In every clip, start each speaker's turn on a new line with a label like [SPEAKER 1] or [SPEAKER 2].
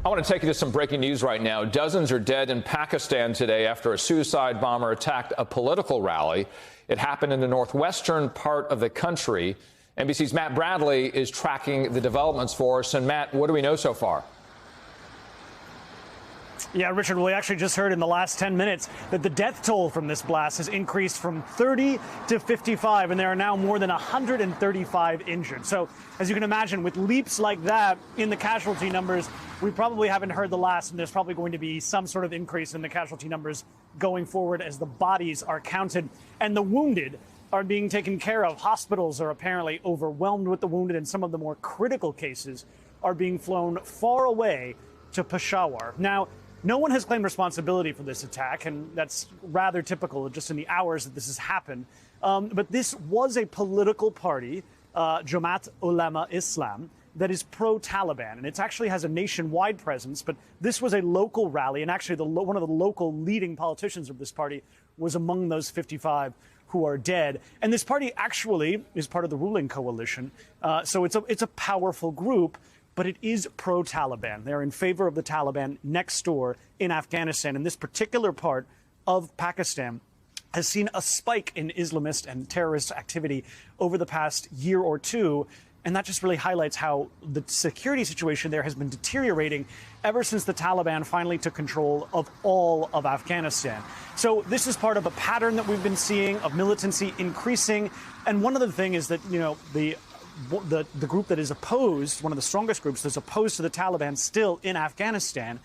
[SPEAKER 1] I want to take you to some breaking news right now. Dozens are dead in Pakistan today after a suicide bomber attacked a political rally. It happened in the northwestern part of the country. NBC's Matt Bradley is tracking the developments for us. And Matt, what do we know so far?
[SPEAKER 2] Yeah, Richard, we actually just heard in the last 10 minutes that the death toll from this blast has increased from 30 to 55, and there are now more than 135 injured. So, as you can imagine, with leaps like that in the casualty numbers, we probably haven't heard the last, and there's probably going to be some sort of increase in the casualty numbers going forward as the bodies are counted and the wounded are being taken care of. Hospitals are apparently overwhelmed with the wounded, and some of the more critical cases are being flown far away to Peshawar. Now, no one has claimed responsibility for this attack, and that's rather typical just in the hours that this has happened. But this was a political party, Jamaat Ulema Islam, that is pro-Taliban, and it actually has a nationwide presence. But this was a local rally, and actually one of the local leading politicians of this party was among those 55 who are dead. And this party actually is part of the ruling coalition, so it's a powerful group. But it is pro-Taliban. They're in favor of the Taliban next door in Afghanistan. And this particular part of Pakistan has seen a spike in Islamist and terrorist activity over the past year or two. And that just really highlights how the security situation there has been deteriorating ever since the Taliban finally took control of all of Afghanistan. So this is part of a pattern that we've been seeing of militancy increasing. And one other thing is that, you know, the group that is opposed, one of the strongest groups that's opposed to the Taliban still in Afghanistan,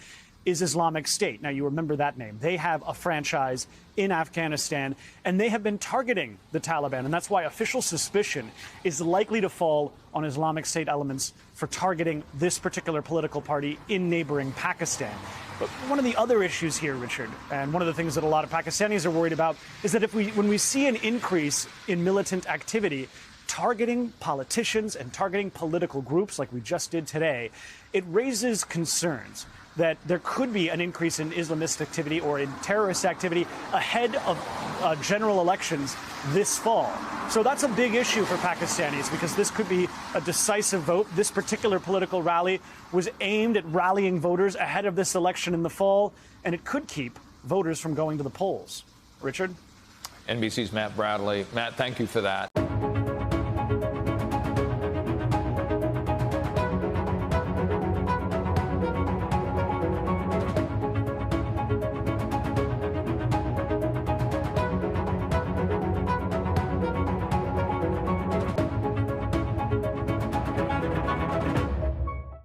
[SPEAKER 2] is Islamic State. Now, you remember that name. They have a franchise in Afghanistan, and they have been targeting the Taliban. And that's why official suspicion is likely to fall on Islamic State elements for targeting this particular political party in neighboring Pakistan. But one of the other issues here, Richard, and one of the things that a lot of Pakistanis are worried about, is that when we see an increase in militant activity, targeting politicians and targeting political groups like we just did today, it raises concerns that there could be an increase in Islamist activity or in terrorist activity ahead of general elections this fall. So that's a big issue for Pakistanis because this could be a decisive vote. This particular political rally was aimed at rallying voters ahead of this election in the fall, and it could keep voters from going to the polls. Richard?
[SPEAKER 1] NBC's Matt Bradley. Matt, thank you for that.